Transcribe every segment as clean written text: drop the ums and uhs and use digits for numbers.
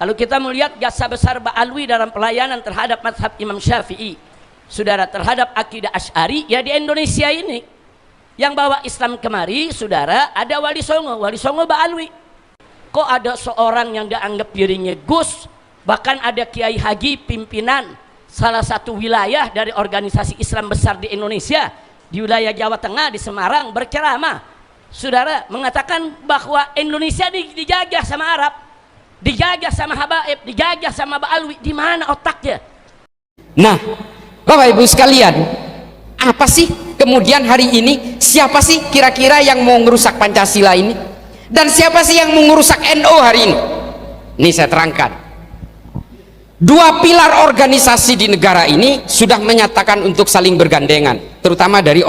Kalau kita melihat jasa besar Ba'alwi dalam pelayanan terhadap mazhab Imam Syafi'i, saudara, terhadap akidah Asy'ari, ya di Indonesia ini yang bawa Islam kemari, saudara, ada Wali Songo Ba'alwi. Kok ada seorang yang dianggap dirinya Gus, bahkan ada Kiai Haji pimpinan salah satu wilayah dari organisasi Islam besar di Indonesia, di wilayah Jawa Tengah, di Semarang, berceramah, saudara, mengatakan bahwa Indonesia dijajah sama Arab, dijajah sama Habaib, dijajah sama Ba'alwi. Di mana otaknya? Nah, Bapak Ibu sekalian, apa sih kemudian hari ini, siapa sih kira-kira yang mau merusak Pancasila ini? Dan siapa sih yang mau merusak NU hari ini? Ini saya terangkan. Dua pilar organisasi di negara ini sudah menyatakan untuk saling bergandengan, terutama dari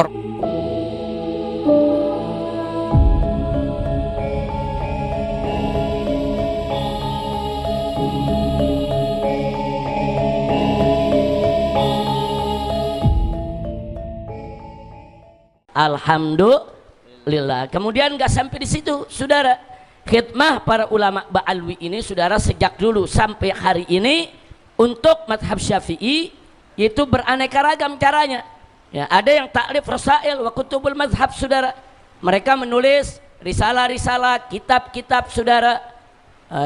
Alhamdulillah. Kemudian nggak sampai di situ, saudara. Khidmah para ulama Ba'alwi ini, saudara, sejak dulu sampai hari ini untuk mazhab Syafi'i itu beraneka ragam caranya. Ya, ada yang taklif rasail wa kutubul mazhab, saudara. Mereka menulis risalah-risalah, kitab-kitab, saudara.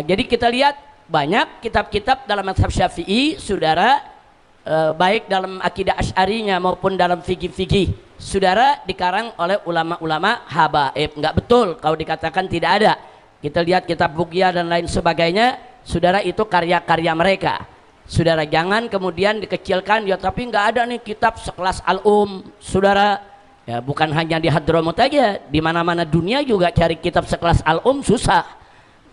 Jadi kita lihat banyak kitab-kitab dalam mazhab Syafi'i, saudara, baik dalam akidah Asy'arinya maupun dalam fikih-fikih, saudara, dikarang oleh ulama-ulama habaib. Enggak betul kalau dikatakan tidak ada. Kita lihat kitab Bughiyah dan lain sebagainya, saudara, itu karya-karya mereka. Saudara, jangan kemudian dikecilkan, ya tapi enggak ada nih kitab sekelas Al-Um, saudara. Ya, bukan hanya di Hadramut aja, di mana-mana dunia juga cari kitab sekelas Al-Um susah.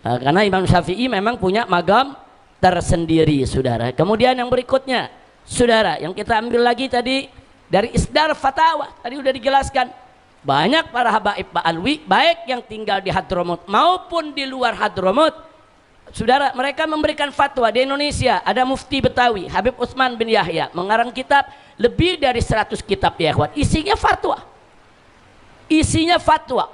Karena Imam Syafi'i memang punya magam tersendiri, saudara. Kemudian yang berikutnya, saudara, yang kita ambil lagi tadi dari Isdar Fatawa, tadi udah dijelaskan. Banyak para habaib Ba'alwi, baik yang tinggal di Hadramut maupun di luar Hadramut, saudara, mereka memberikan fatwa. Di Indonesia ada Mufti Betawi Habib Utsman bin Yahya, mengarang kitab lebih dari 100 kitab, ya ikhwan, isinya fatwa. Isinya fatwa.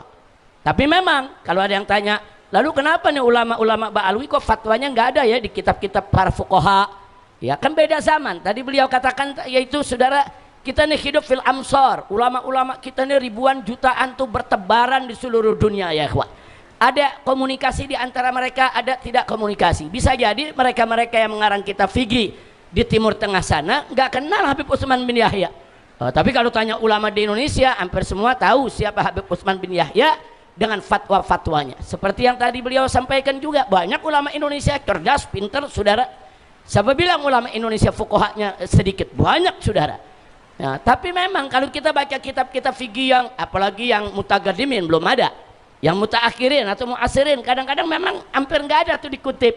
Tapi memang kalau ada yang tanya, lalu kenapa nih ulama-ulama Ba'alwi kok fatwanya nggak ada ya di kitab-kitab para fuqaha? Ya kan beda zaman. Tadi beliau katakan, yaitu saudara, kita nih hidup fil amsor, ulama-ulama kita nih ribuan jutaan tuh bertebaran di seluruh dunia, ya ikhwan. Ada komunikasi di antara mereka, ada tidak komunikasi. Bisa jadi mereka-mereka yang mengarang kitab fikih di Timur Tengah sana nggak kenal Habib Utsman bin Yahya. Tapi kalau tanya ulama di Indonesia, hampir semua tahu siapa Habib Utsman bin Yahya dengan fatwa-fatwanya. Seperti yang tadi beliau sampaikan juga, banyak ulama Indonesia cerdas, pintar, saudara. Siapa bilang ulama Indonesia fuqahanya sedikit? Banyak, saudara. Nah, tapi memang kalau kita baca kitab-kitab fikih yang apalagi yang mutaqaddimin, belum ada. Yang mutaakhirin atau muasirin, kadang-kadang memang hampir nggak ada tuh dikutip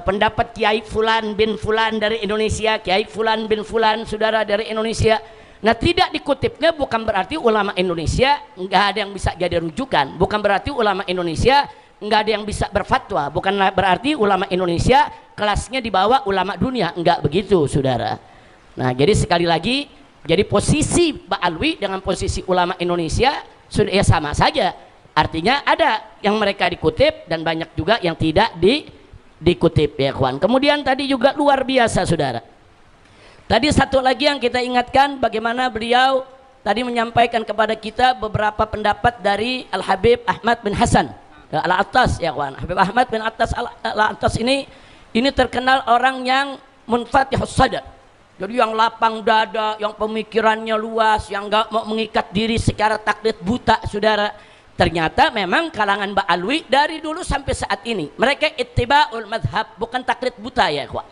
pendapat Kiai Fulan bin Fulan dari Indonesia, Kiai Fulan bin Fulan, saudara, dari Indonesia. Nah, tidak dikutipnya bukan berarti ulama Indonesia nggak ada yang bisa jadi rujukan, bukan berarti ulama Indonesia nggak ada yang bisa berfatwa, bukan berarti ulama Indonesia kelasnya di bawah ulama dunia, nggak begitu, saudara. Nah, jadi sekali lagi, jadi posisi Ba'alwi dengan posisi ulama Indonesia sudah ya sama saja. Artinya ada yang mereka dikutip dan banyak juga yang tidak dikutip, ya kawan. Kemudian tadi juga luar biasa, saudara. Tadi satu lagi yang kita ingatkan, bagaimana beliau tadi menyampaikan kepada kita beberapa pendapat dari Al-Habib Ahmad bin Hasan Al-Attas, ya kawan. Habib Ahmad bin Al-Attas ini terkenal orang yang munfatihus sadar. Jadi yang lapang dada, yang pemikirannya luas, yang nggak mau mengikat diri secara taklid buta, saudara. Ternyata memang kalangan Ba'alwi dari dulu sampai saat ini mereka ittiba'ul madhab, bukan taklid buta, ya ikhwan.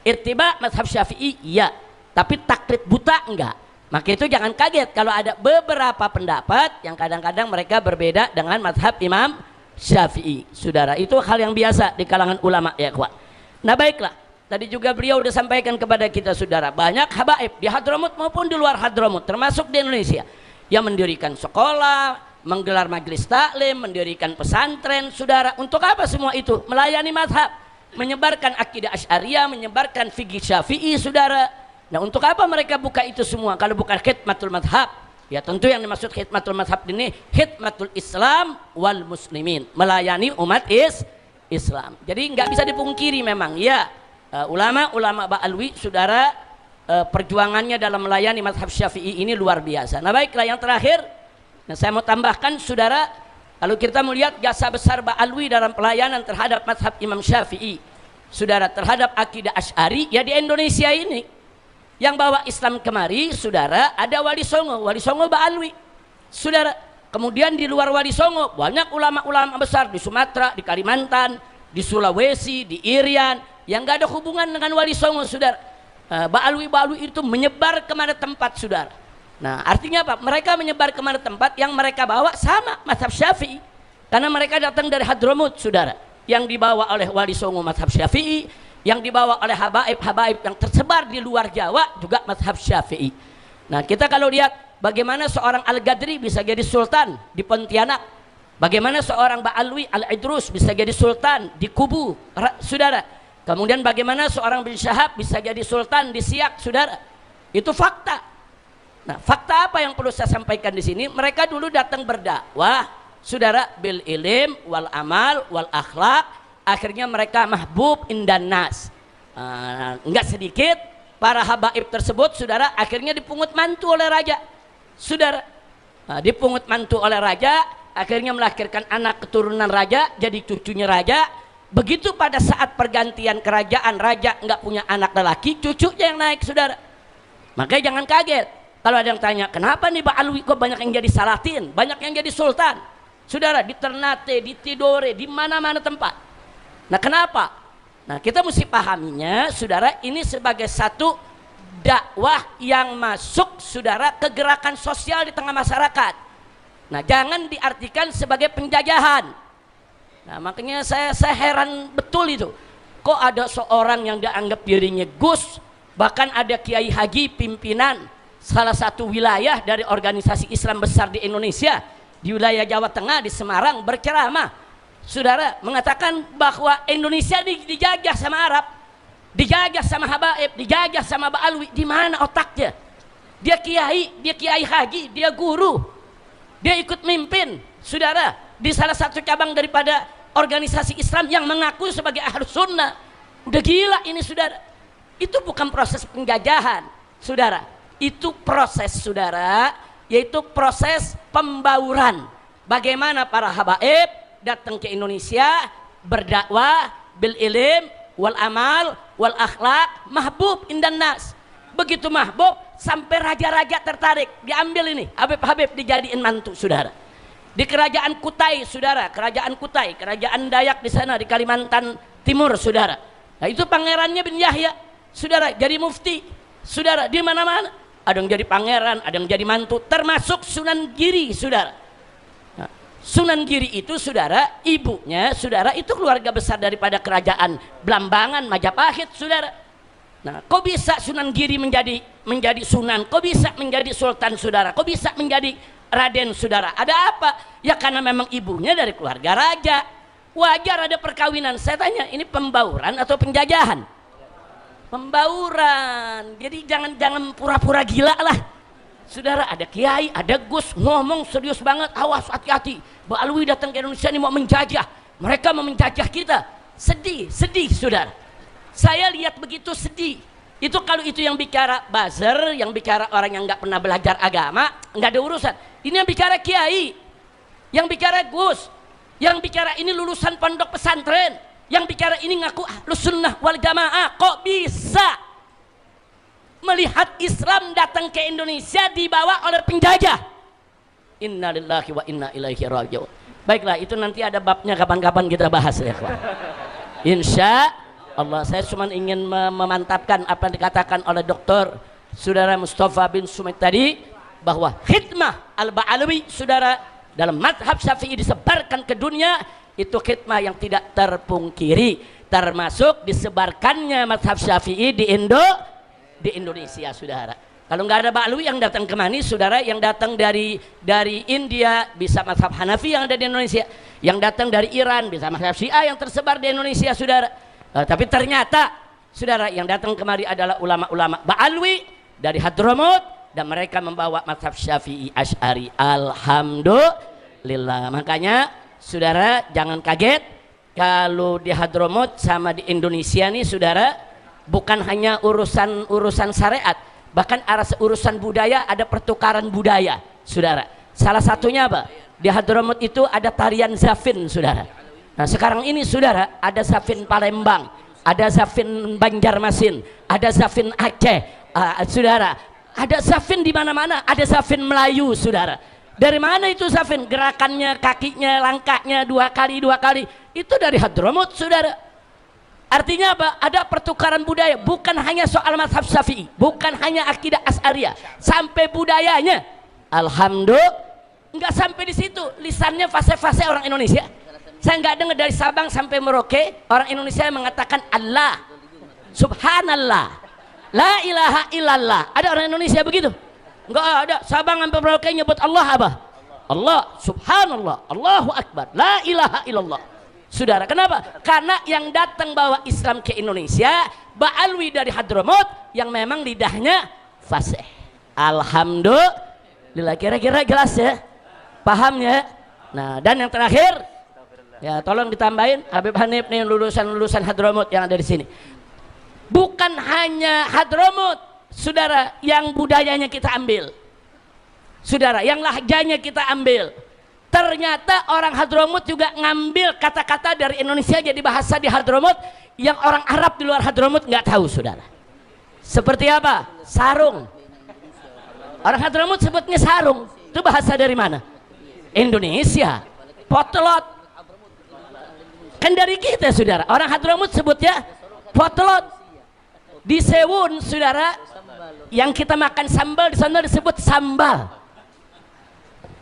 Ittiba' madhab Syafi'i, ya, tapi taklid buta enggak. Maka itu jangan kaget kalau ada beberapa pendapat yang kadang-kadang mereka berbeda dengan madhab Imam Syafi'i, saudara. Itu hal yang biasa di kalangan ulama, ya ikhwan. Nah, baiklah, tadi juga beliau sudah sampaikan kepada kita, saudara, banyak habaib di Hadramut maupun di luar Hadramut, termasuk di Indonesia, yang mendirikan sekolah, menggelar majelis taklim, mendirikan pesantren, saudara. Untuk apa semua itu? Melayani mazhab, menyebarkan akidah Asy'ariyah, menyebarkan fikih Syafi'i, saudara. Nah, untuk apa mereka buka itu semua kalau bukan khidmatul mazhab? Ya tentu yang dimaksud khidmatul mazhab ini khidmatul Islam wal muslimin, melayani umat Islam. Jadi nggak bisa dipungkiri memang ya, ulama-ulama Ba'alwi saudara, perjuangannya dalam melayani mazhab Syafi'i ini luar biasa. Nah baiklah, yang terakhir, nah saya mau tambahkan saudara, kalau kita melihat jasa besar Ba'alwi dalam pelayanan terhadap mazhab Imam Syafi'i saudara, terhadap akidah Asy'ari, ya di Indonesia ini yang bawa Islam kemari saudara ada Wali Songo Ba'alwi saudara. Kemudian di luar Wali Songo banyak ulama-ulama besar di Sumatera, di Kalimantan, di Sulawesi, di Irian yang nggak ada hubungan dengan Wali Songo saudara. Ba'alwi itu menyebar kemana tempat saudara. Nah artinya apa? Mereka menyebar kemana tempat yang mereka bawa sama mazhab Syafi'i, karena mereka datang dari Hadramut saudara, yang dibawa oleh Wali Songo mazhab Syafi'i, yang dibawa oleh habaib yang tersebar di luar Jawa juga mazhab Syafi'i. Nah kita kalau lihat bagaimana seorang Al-Gadri bisa jadi sultan di Pontianak, bagaimana seorang Ba'alwi Al-Idrus bisa jadi sultan di Kubu saudara, kemudian bagaimana seorang bin Syahab bisa jadi sultan di Siak saudara, itu fakta. Nah fakta apa yang perlu saya sampaikan di sini? Mereka dulu datang berdakwah saudara bil ilim wal amal wal akhlak, akhirnya mereka mahbub indan nas. Enggak sedikit para habaib tersebut saudara akhirnya dipungut mantu oleh raja saudara. Dipungut mantu oleh raja, akhirnya melahirkan anak keturunan raja, jadi cucunya raja. Begitu pada saat pergantian kerajaan, raja nggak punya anak lelaki, cucunya yang naik saudara. Makanya jangan kaget kalau ada yang tanya, kenapa nih Ba'alwi kok banyak yang jadi salatin, banyak yang jadi sultan saudara, di Ternate, di Tidore, di mana-mana tempat. Nah kenapa? Nah kita mesti pahaminya saudara, ini sebagai satu dakwah yang masuk saudara ke gerakan sosial di tengah masyarakat. Nah jangan diartikan sebagai penjajahan. Nah makanya saya heran betul itu, kok ada seorang yang dianggap dirinya Gus, bahkan ada kiai haji pimpinan salah satu wilayah dari organisasi Islam besar di Indonesia, di wilayah Jawa Tengah, di Semarang, berceramah saudara, mengatakan bahwa Indonesia dijajah sama Arab, dijajah sama habaib, dijajah sama Ba'alwi. Di mana otaknya? Dia kiai haji, dia guru, dia ikut mimpin saudara di salah satu cabang daripada organisasi Islam yang mengaku sebagai Ahlus Sunnah. Udah gila ini saudara. Itu bukan proses penjajahan saudara, itu proses saudara, yaitu proses pembauran. Bagaimana para habaib datang ke Indonesia berdakwah bil ilim wal amal wal akhlak, mahbub indan nas. Begitu mahbub sampai raja-raja tertarik, diambil ini habib-habib dijadiin mantu saudara. Di kerajaan Kutai saudara, kerajaan Kutai, kerajaan Dayak di sana di Kalimantan Timur saudara. Nah itu pangerannya bin Yahya saudara, jadi mufti saudara, di mana-mana ada yang jadi pangeran, ada yang jadi mantu, termasuk Sunan Giri saudara. Nah, Sunan Giri itu saudara, ibunya saudara itu keluarga besar daripada kerajaan Blambangan Majapahit saudara. Nah kok bisa Sunan Giri menjadi sunan, kok bisa menjadi sultan saudara, kok bisa menjadi raden saudara? Ada apa? Ya karena memang ibunya dari keluarga raja, wajar ada perkawinan. Saya tanya, ini pembauran atau penjajahan? Pembauran. Jadi jangan pura-pura gila lah saudara. Ada kiai, ada gus ngomong serius banget, awas hati-hati, Ba'alwi datang ke Indonesia ini mau menjajah, mereka mau menjajah kita. Sedih saudara, saya lihat begitu sedih. Itu kalau itu yang bicara buzzer, yang bicara orang yang nggak pernah belajar agama, nggak ada urusan. Ini yang bicara kiai, yang bicara gus, yang bicara ini lulusan pondok pesantren, yang bicara ini ngaku Ahlus Sunnah wal Jamaah. Kok bisa melihat Islam datang ke Indonesia dibawa oleh penjajah? Innalillahi wa inna ilaihi raji'un. Baiklah, itu nanti ada babnya kapan-kapan kita bahas ya kawan. Insya Allah, saya cuma ingin memantapkan apa yang dikatakan oleh Dr. Saudara Mustafa bin Sumait tadi, bahwa khidmah Al-Ba'alwi saudara dalam mazhab Syafi'i disebarkan ke dunia, itu khidmah yang tidak terpungkiri, termasuk disebarkannya mazhab Syafi'i di Indonesia saudara. Kalau nggak ada Ba'alwi yang datang kemari saudara, yang datang dari India bisa mazhab Hanafi yang ada di Indonesia, yang datang dari Iran bisa mazhab Syiah yang tersebar di Indonesia saudara. Tapi ternyata saudara yang datang kemari adalah ulama-ulama Ba'alwi dari Hadramut, dan mereka membawa mazhab Syafi'i Asy'ari. Alhamdulillah. Makanya saudara jangan kaget kalau di Hadramut sama di Indonesia nih saudara, bukan hanya urusan syariat, bahkan urusan budaya, ada pertukaran budaya saudara. Salah satunya apa? Di Hadramut itu ada tarian Zafin saudara. Nah sekarang ini saudara, ada Zafin Palembang, ada Zafin Banjarmasin, ada Zafin Aceh, saudara, ada Zafin di mana-mana, ada Zafin Melayu saudara. Dari mana itu Zafin? Gerakannya, kakinya, langkahnya dua kali itu dari Hadramut saudara. Artinya apa? Ada pertukaran budaya, bukan hanya soal mazhab Syafi'i, bukan hanya akidah Asy'ariyah, sampai budayanya. Alhamdulillah, nggak sampai di situ, lisannya fase-fase orang Indonesia. Saya nggak dengar dari Sabang sampai Merauke orang Indonesia yang mengatakan Allah, Subhanallah, La ilaha illallah. Ada orang Indonesia begitu? Nggak ada. Sabang sampai Merauke nyebut Allah apa? Allah, Subhanallah, Allahu Akbar, La ilaha illallah. Saudara, kenapa? Karena yang datang bawa Islam ke Indonesia Ba'alwi dari Hadramut yang memang lidahnya fasih. Alhamdulillah, kira-kira jelas ya? Paham ya? Nah, dan yang terakhir, ya tolong ditambahin Habib Hanif nih, lulusan Hadramut yang ada di sini. Bukan hanya Hadramut, saudara, yang budayanya kita ambil. Saudara, yang lahjanya kita ambil. Ternyata orang Hadramut juga ngambil kata-kata dari Indonesia jadi bahasa di Hadramut yang orang Arab di luar Hadramut nggak tahu saudara. Seperti apa? Sarung. Orang Hadramut sebutnya sarung. Itu bahasa dari mana? Indonesia. Potlot. Kan dari kita saudara. Orang Hadramut sebutnya potlot. Di Sewun saudara, yang kita makan sambal di sana disebut sambal.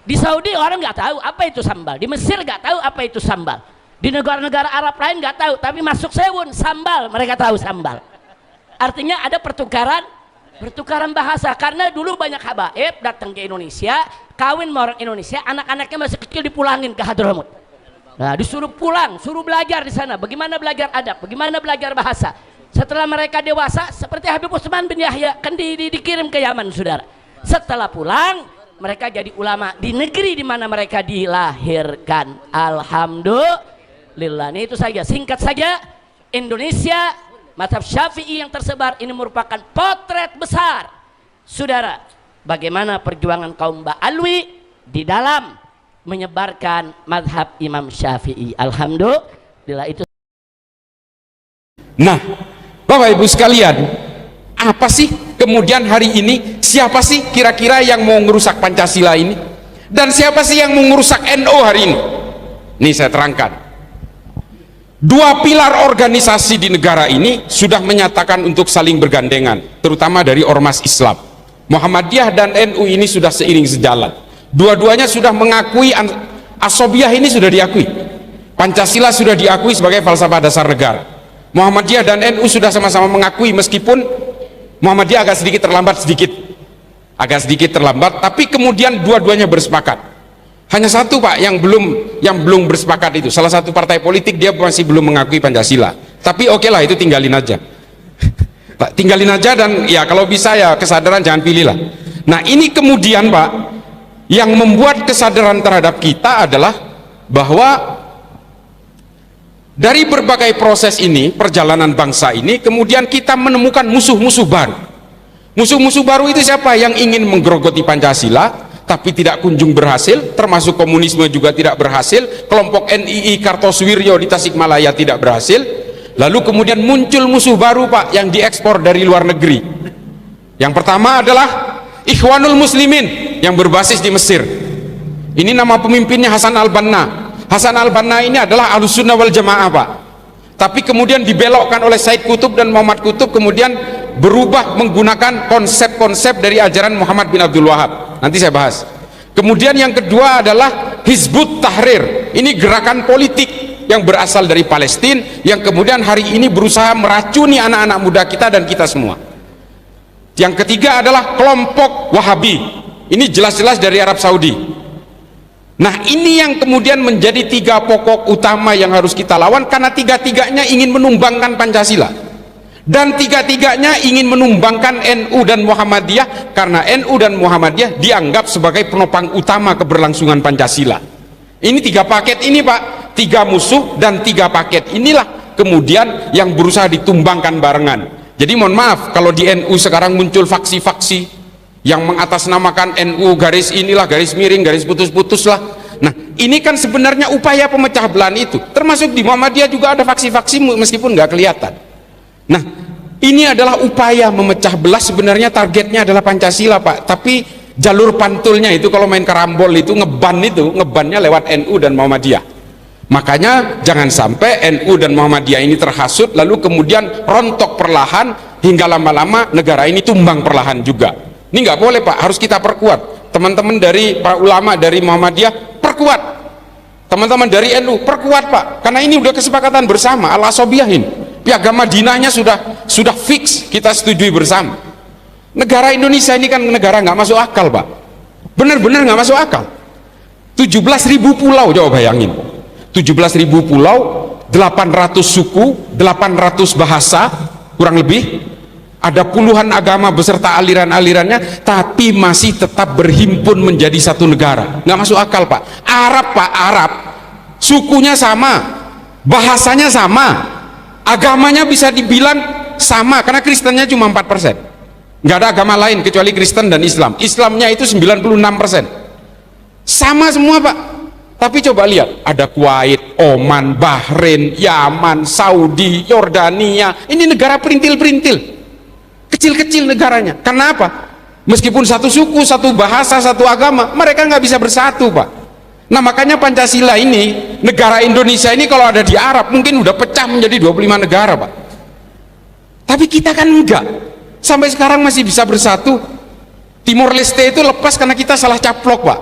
Di Saudi orang nggak tahu apa itu sambal, di Mesir nggak tahu apa itu sambal, di negara-negara Arab lain nggak tahu, tapi masuk Sewun sambal, mereka tahu sambal. Artinya ada pertukaran bahasa, karena dulu banyak habaib datang ke Indonesia, kawin sama orang Indonesia, anak-anaknya masih kecil dipulangin ke Hadramut. Nah disuruh pulang, suruh belajar di sana, bagaimana belajar adab, bagaimana belajar bahasa. Setelah mereka dewasa, seperti Habib Utsman bin Yahya kan dikirim ke Yaman saudara. Setelah pulang mereka jadi ulama di negeri di mana mereka dilahirkan. Alhamdulillah. Ini itu saja, singkat saja. Indonesia, mazhab Syafi'i yang tersebar ini merupakan potret besar saudara, bagaimana perjuangan kaum Ba'alwi di dalam menyebarkan mazhab Imam Syafi'i. Alhamdulillah itu. Nah Bapak Ibu sekalian, apa sih kemudian hari ini, siapa sih kira-kira yang mau merusak Pancasila ini, dan siapa sih yang mau merusak NU hari ini? Ini saya terangkan. Dua pilar organisasi di negara ini sudah menyatakan untuk saling bergandengan, terutama dari ormas Islam. Muhammadiyah dan NU ini sudah seiring sejalan. Dua-duanya sudah mengakui, Asobiyah ini sudah diakui, Pancasila sudah diakui sebagai falsafah dasar negara. Muhammadiyah dan NU sudah sama-sama mengakui, meskipun Muhammadiyah agak sedikit terlambat, tapi kemudian dua-duanya bersepakat. Hanya satu Pak yang belum bersepakat, itu salah satu partai politik, dia masih belum mengakui Pancasila. Tapi oke lah, itu tinggalin aja. Tinggalin aja, dan ya kalau bisa ya kesadaran jangan pilih lah. Nah ini kemudian Pak, yang membuat kesadaran terhadap kita adalah bahwa dari berbagai proses ini, perjalanan bangsa ini, kemudian kita menemukan musuh-musuh baru. Musuh-musuh baru itu siapa? Yang ingin menggerogoti Pancasila tapi tidak kunjung berhasil, termasuk komunisme juga tidak berhasil, kelompok NII Kartosuwiryo di Tasikmalaya tidak berhasil. Lalu kemudian muncul musuh baru Pak, yang diekspor dari luar negeri. Yang pertama adalah Ikhwanul Muslimin yang berbasis di Mesir. Ini nama pemimpinnya Hasan al-Banna. Hasan al-Banna ini adalah Ahlussunnah wal Jamaah Pak, tapi kemudian dibelokkan oleh Said Qutb dan Muhammad Qutb, kemudian berubah menggunakan konsep-konsep dari ajaran Muhammad bin Abdul Wahab. Nanti saya bahas. Kemudian yang kedua adalah Hizbut Tahrir. Ini gerakan politik yang berasal dari Palestina, yang kemudian hari ini berusaha meracuni anak-anak muda kita dan kita semua. Yang ketiga adalah kelompok Wahabi. Ini jelas-jelas dari Arab Saudi. Nah ini yang kemudian menjadi tiga pokok utama yang harus kita lawan, karena tiga-tiganya ingin menumbangkan Pancasila, dan tiga-tiganya ingin menumbangkan NU dan Muhammadiyah, karena NU dan Muhammadiyah dianggap sebagai penopang utama keberlangsungan Pancasila. Ini tiga paket ini Pak 3 musuh dan 3 paket. Inilah kemudian yang berusaha ditumbangkan barengan. Jadi mohon maaf kalau di NU sekarang muncul faksi-faksi yang mengatasnamakan NU garis inilah, garis miring, garis putus-putus lah. Nah ini kan sebenarnya upaya pemecah belahan itu. Termasuk di Muhammadiyah juga ada faksi-faksi meskipun nggak kelihatan. Nah ini adalah upaya memecah belah, sebenarnya targetnya adalah Pancasila Pak, tapi jalur pantulnya itu kalau main karambol itu ngebannya lewat NU dan Muhammadiyah. Makanya jangan sampai NU dan Muhammadiyah ini terhasut lalu kemudian rontok perlahan hingga lama-lama negara ini tumbang perlahan juga. Ini nggak boleh Pak, harus kita perkuat. Teman-teman dari para ulama dari Muhammadiyah perkuat, teman-teman dari NU perkuat Pak, karena ini udah kesepakatan bersama al-asobiyah ini. Piagam Madinahnya sudah fix, kita setujui bersama. Negara Indonesia ini kan negara nggak masuk akal Pak, benar-benar nggak masuk akal. 17.000 pulau, coba bayangin, 17.000 pulau, 800 suku, 800 bahasa kurang lebih, ada puluhan agama beserta aliran-alirannya, tapi masih tetap berhimpun menjadi satu negara. Nggak masuk akal Pak. Arab, sukunya sama, bahasanya sama, agamanya bisa dibilang sama, karena Kristennya cuma 4%. Nggak ada agama lain kecuali Kristen dan Islam. Islamnya itu 96%. Sama semua Pak. Tapi coba lihat, ada Kuwait, Oman, Bahrain, Yaman, Saudi, Yordania. Ini negara perintil-perintil, kecil-kecil negaranya. Karena apa? Meskipun satu suku, satu bahasa, satu agama, mereka nggak bisa bersatu Pak. Nah makanya Pancasila ini, negara Indonesia ini kalau ada di Arab mungkin udah pecah menjadi 25 negara Pak. Tapi kita kan enggak, sampai sekarang masih bisa bersatu. Timor Leste itu lepas karena kita salah caplok Pak.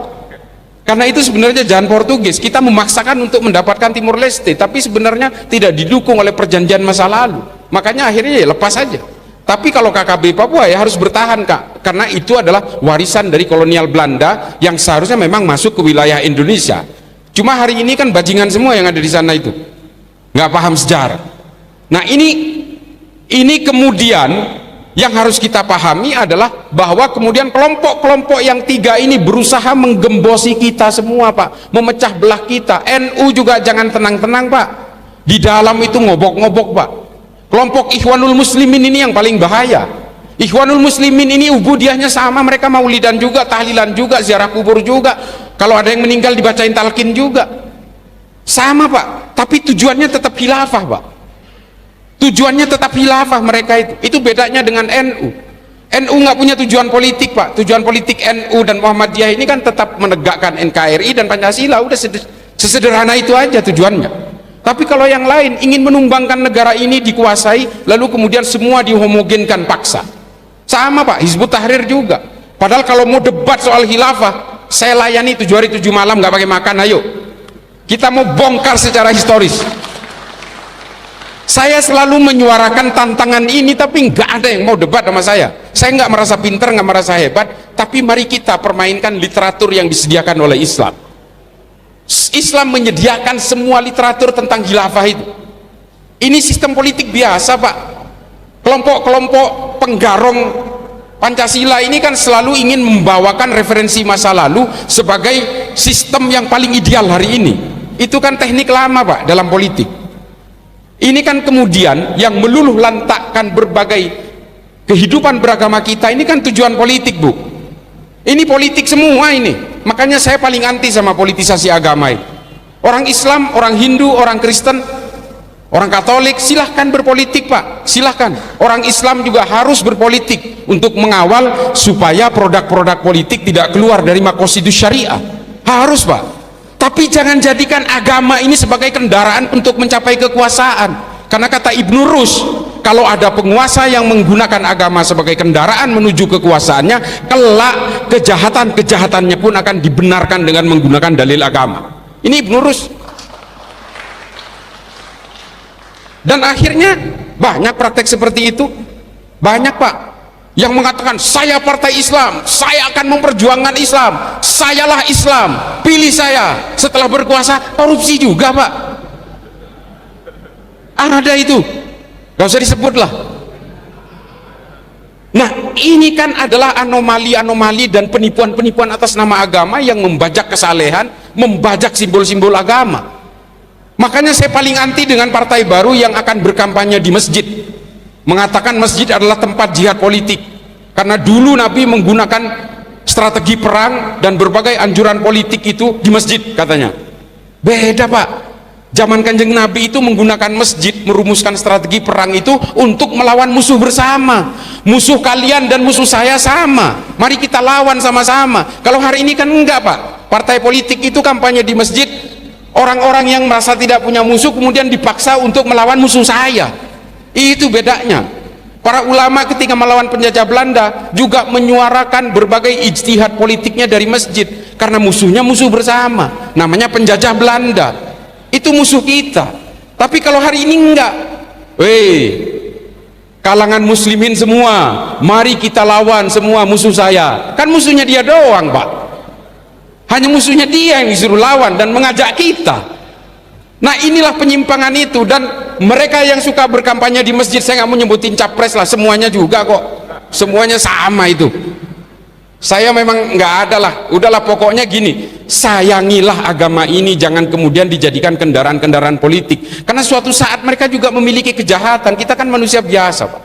Karena itu sebenarnya jalan Portugis, kita memaksakan untuk mendapatkan Timor Leste, tapi sebenarnya tidak didukung oleh perjanjian masa lalu. Makanya akhirnya ya lepas saja. Tapi kalau KKB Papua ya harus bertahan Kak, karena itu adalah warisan dari kolonial Belanda yang seharusnya memang masuk ke wilayah Indonesia. Cuma hari ini kan bajingan semua yang ada di sana itu, nggak paham sejarah. Nah ini kemudian yang harus kita pahami adalah bahwa kemudian kelompok-kelompok yang 3 ini berusaha menggembosi kita semua Pak, memecah belah kita. NU juga jangan tenang-tenang Pak, di dalam itu ngobok-ngobok Pak. Kelompok Ikhwanul Muslimin ini yang paling bahaya. Ikhwanul Muslimin ini ubudiyahnya sama, mereka maulidan juga, tahlilan juga, ziarah kubur juga, kalau ada yang meninggal dibacain talqin juga, sama Pak. Tapi tujuannya tetap khilafah Pak, tujuannya tetap khilafah mereka itu bedanya dengan NU. NU nggak punya tujuan politik Pak. Tujuan politik NU dan Muhammadiyah ini kan tetap menegakkan NKRI dan Pancasila, udah sesederhana itu aja tujuannya. Tapi kalau yang lain ingin menumbangkan negara ini dikuasai, lalu kemudian semua dihomogenkan paksa. Sama Pak, Hizbut Tahrir juga. Padahal kalau mau debat soal khilafah, saya layani 7 hari 7 malam nggak pakai makan, ayo. Kita mau bongkar secara historis. Saya selalu menyuarakan tantangan ini, tapi nggak ada yang mau debat sama saya. Saya nggak merasa pinter, nggak merasa hebat, tapi mari kita permainkan literatur yang disediakan oleh Islam. Islam menyediakan semua literatur tentang khilafah itu. Ini sistem politik biasa Pak. Kelompok-kelompok penggarong Pancasila ini kan selalu ingin membawakan referensi masa lalu sebagai sistem yang paling ideal hari ini. Itu kan teknik lama Pak dalam politik. Ini kan kemudian yang meluluh lantakkan berbagai kehidupan beragama kita, ini kan tujuan politik Bu. Ini politik semua ini. Makanya saya paling anti sama politisasi agama ini. Orang Islam, orang Hindu, orang Kristen, orang Katolik silahkan berpolitik Pak, silahkan. Orang Islam juga harus berpolitik untuk mengawal supaya produk-produk politik tidak keluar dari makosidus syariah. Harus Pak. Tapi jangan jadikan agama ini sebagai kendaraan untuk mencapai kekuasaan. Karena kata Ibnu Rus, kalau ada penguasa yang menggunakan agama sebagai kendaraan menuju kekuasaannya, kelak kejahatan-kejahatannya pun akan dibenarkan dengan menggunakan dalil agama. Ini Ibnu Rus. Dan akhirnya banyak praktek seperti itu. Banyak Pak yang mengatakan, saya partai Islam, saya akan memperjuangkan Islam, sayalah Islam, pilih saya. Setelah berkuasa korupsi juga Pak. Ada itu, gak usah disebut lah. Nah ini kan adalah anomali-anomali dan penipuan-penipuan atas nama agama yang membajak kesalehan, membajak simbol-simbol agama. Makanya saya paling anti dengan partai baru yang akan berkampanye di masjid, mengatakan masjid adalah tempat jihad politik. Karena dulu Nabi menggunakan strategi perang dan berbagai anjuran politik itu di masjid katanya. Beda Pak, zaman Kanjeng Nabi itu menggunakan masjid, merumuskan strategi perang itu untuk melawan musuh bersama. Musuh kalian dan musuh saya sama, mari kita lawan sama-sama. Kalau hari ini kan enggak Pak, partai politik itu kampanye di masjid, orang-orang yang merasa tidak punya musuh kemudian dipaksa untuk melawan musuh saya. Itu bedanya. Para ulama ketika melawan penjajah Belanda juga menyuarakan berbagai ijtihad politiknya dari masjid, karena musuhnya musuh bersama, namanya penjajah Belanda. Itu musuh kita. Tapi kalau hari ini enggak, kalangan muslimin semua, mari kita lawan semua musuh saya. Kan musuhnya dia doang Pak, hanya musuhnya dia yang disuruh lawan dan mengajak kita. Nah inilah penyimpangan itu. Dan mereka yang suka berkampanye di masjid, saya nggak mau nyebutin capres lah, semuanya juga kok, semuanya sama itu. Saya memang nggak ada lah, udahlah pokoknya gini, sayangilah agama ini, jangan kemudian dijadikan kendaraan-kendaraan politik, karena suatu saat mereka juga memiliki kejahatan. Kita kan manusia biasa Pak.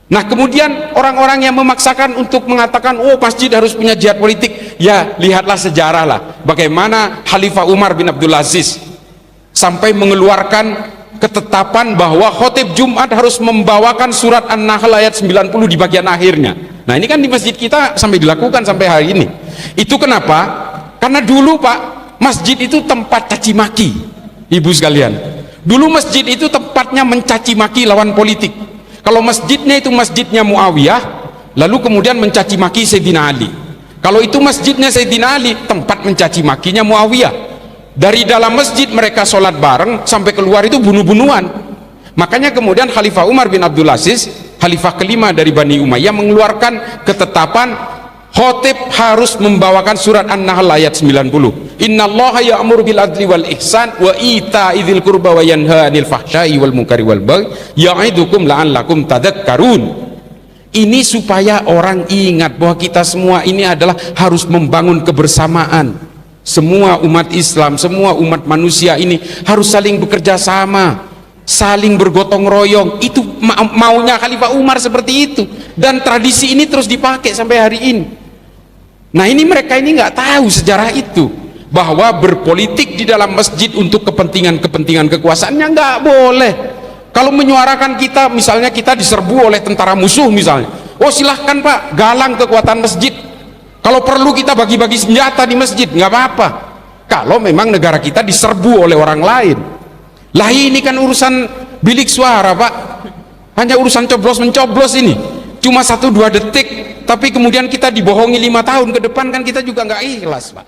Nah kemudian orang-orang yang memaksakan untuk mengatakan oh masjid harus punya jihad politik, ya lihatlah sejarah lah, bagaimana Khalifah Umar bin Abdul Aziz sampai mengeluarkan ketetapan bahwa khotib Jumat harus membawakan surat An-Nahl ayat 90 di bagian akhirnya. Nah ini kan di masjid kita sampai dilakukan sampai hari ini. Itu kenapa? Karena dulu Pak, masjid itu tempat caci maki. Ibu sekalian, dulu masjid itu tempatnya mencaci maki lawan politik. Kalau masjidnya itu masjidnya Muawiyah, lalu kemudian mencaci maki Sayyidina Ali. Kalau itu masjidnya Sayyidina Ali, tempat mencaci makinya Muawiyah. Dari dalam masjid mereka sholat bareng, sampai keluar itu bunuh-bunuhan. Makanya kemudian Khalifah Umar bin Abdul Aziz, khalifah kelima dari Bani Umayyah, mengeluarkan ketetapan khotib harus membawakan surat An-Nahl ayat 90. Innallaha ya'muru bil adli wal ihsan wa ita'i dzil qurba wa yanha 'anil fahsya'i wal munkari wal baghi ya'idukum la'allakum tadhakkarun. Ini supaya orang ingat bahwa kita semua ini adalah harus membangun kebersamaan. Semua umat Islam, semua umat manusia ini harus saling bekerja sama, saling bergotong royong. Itu maunya Khalifah Umar seperti itu, dan tradisi ini terus dipakai sampai hari ini. Nah ini mereka ini nggak tahu sejarah itu, bahwa berpolitik di dalam masjid untuk kepentingan kekuasaannya nggak boleh. Kalau menyuarakan kita, misalnya kita diserbu oleh tentara musuh misalnya, oh silahkan Pak, galang kekuatan masjid. Kalau perlu kita bagi-bagi senjata di masjid, nggak apa-apa. Kalau memang negara kita diserbu oleh orang lain. Lah ini kan urusan bilik suara Pak, hanya urusan coblos-mencoblos ini, cuma 1-2 detik, tapi kemudian kita dibohongi 5 tahun ke depan, kan kita juga nggak ikhlas Pak.